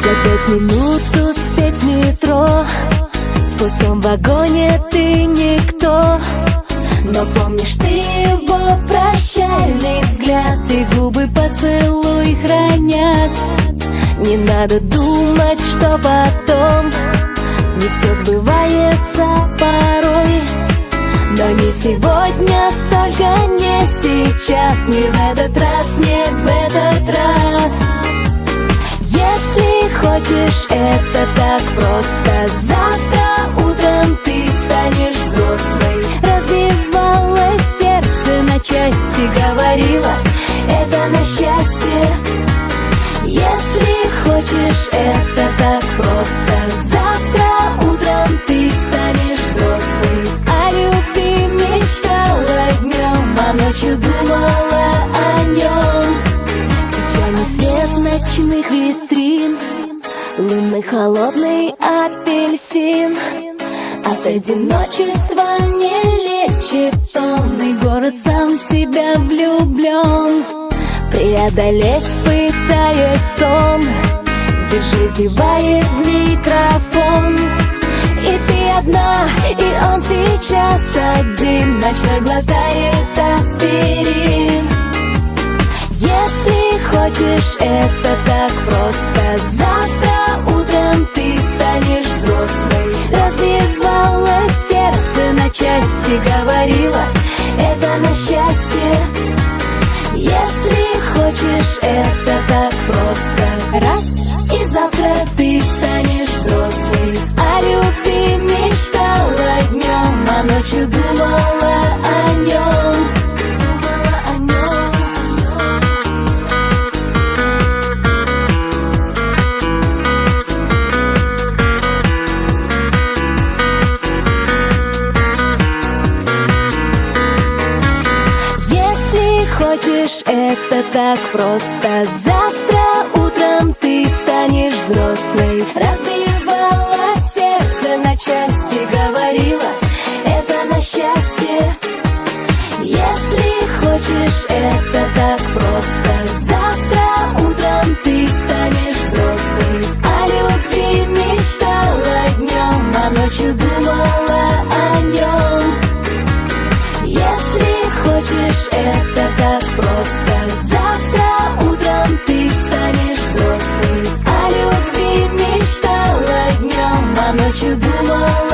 За 5 минут успеть в метро, в пустом вагоне ты никто. Но помнишь ты его прощальный взгляд, и губы поцелуй хранят. Не надо думать, что потом не все сбывается порой. Но не сегодня, только не сейчас, не в этот раз, не в этот раз. Если хочешь, это так просто. Завтра утром ты станешь взрослой. Разбивалось сердце на части, говорила, это на счастье. Если хочешь, это так просто. Завтра утром ты станешь взрослой. О любви мечтала днем, а ночью думала о нем. Печальный свет ночных витрин, лунный холодный апельсин. От одиночества не лечит он, и город сам в себя влюблен. Преодолеть, пытаясь сон, держи, зевает в микрофон. И ты одна, и он сейчас один, ночной глотает аспирин. Если хочешь, это так просто. Завтра утром ты станешь взрослой. Разбивалось сердце на части, говорила, это на счастье. Если хочешь, это так просто. Раз, и завтра ты станешь взрослой. О любви мечтала днем, а ночью думала о нем. Хочешь, это так просто. Завтра утром ты станешь взрослой. Разбивалось сердце на части, говорила, это на счастье. Если хочешь, это так просто. Завтра утром ты станешь взрослой. О любви мечтала днем, а ночью думала о нем. Если хочешь, это так просто. Завтра утром ты станешь взрослой. О любви мечтала днем, а ночью думала